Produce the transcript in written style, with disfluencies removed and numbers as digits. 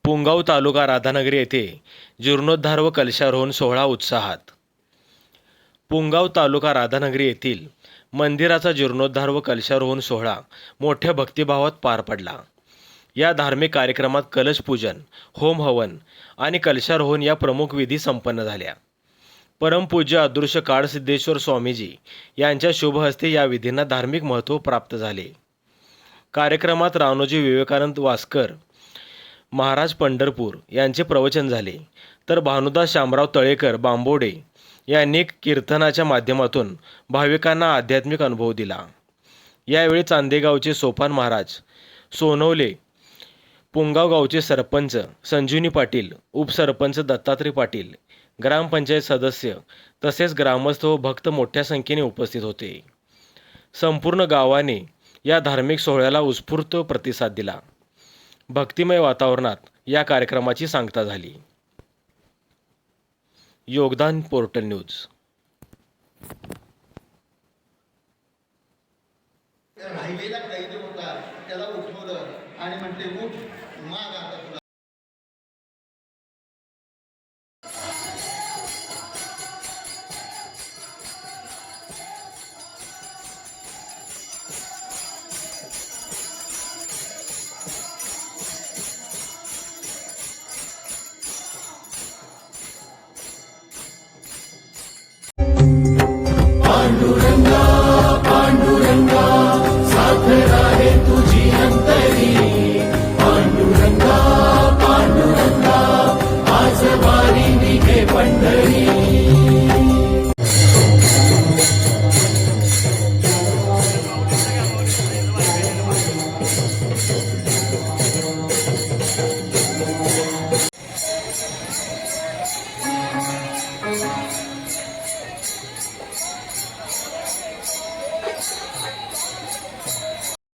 पुंगाव तालुका राधानगरी येथे जीर्णोद्धार व कलशारोहण सोहळा उत्साहात. पुंगाव तालुका राधानगरी येथील मंदिराचा जीर्णोद्धार व कलशारोहण सोहळा मोठ्या भक्तिभावात पार पडला. या धार्मिक कार्यक्रमात कलशपूजन, होम हवन आणि कलशारोहण या प्रमुख विधी संपन्न झाल्या. परमपूज्य अदृश्य काळसिद्धेश्वर स्वामीजी यांच्या शुभहस्ते या विधींना धार्मिक महत्त्व प्राप्त झाले. कार्यक्रमात रावणोजी विवेकानंद वासकर महाराज पंढरपूर यांचे प्रवचन झाले, तर भानुदास शामराव तळेकर बांबोडे यांनी कीर्तनाच्या माध्यमातून भाविकांना आध्यात्मिक अनुभव दिला. यावेळी चांदेगावचे सोपान महाराज, सोनवले पुंगाव गावचे सरपंच संजीवनी पाटील, उपसरपंच दत्तात्रय पाटील, ग्रामपंचायत सदस्य तसेच ग्रामस्थ व भक्त मोठ्या संख्येने उपस्थित होते. संपूर्ण गावाने या धार्मिक सोहळ्याला उत्स्फूर्त प्रतिसाद दिला. भक्तिमय वातावरणात या कार्यक्रमाची सांगता झाली. योगदान पोर्टल न्यूज. राहिलेला कैदी होता त्याला उठवलं आणि म्हटले उठ माग आता तुला. पांडुरंगा पांडुरंगा साथ राहे तुझी अंतरी. पांडुरंगा पांडुरंगा आज वारी निघे पंढरी.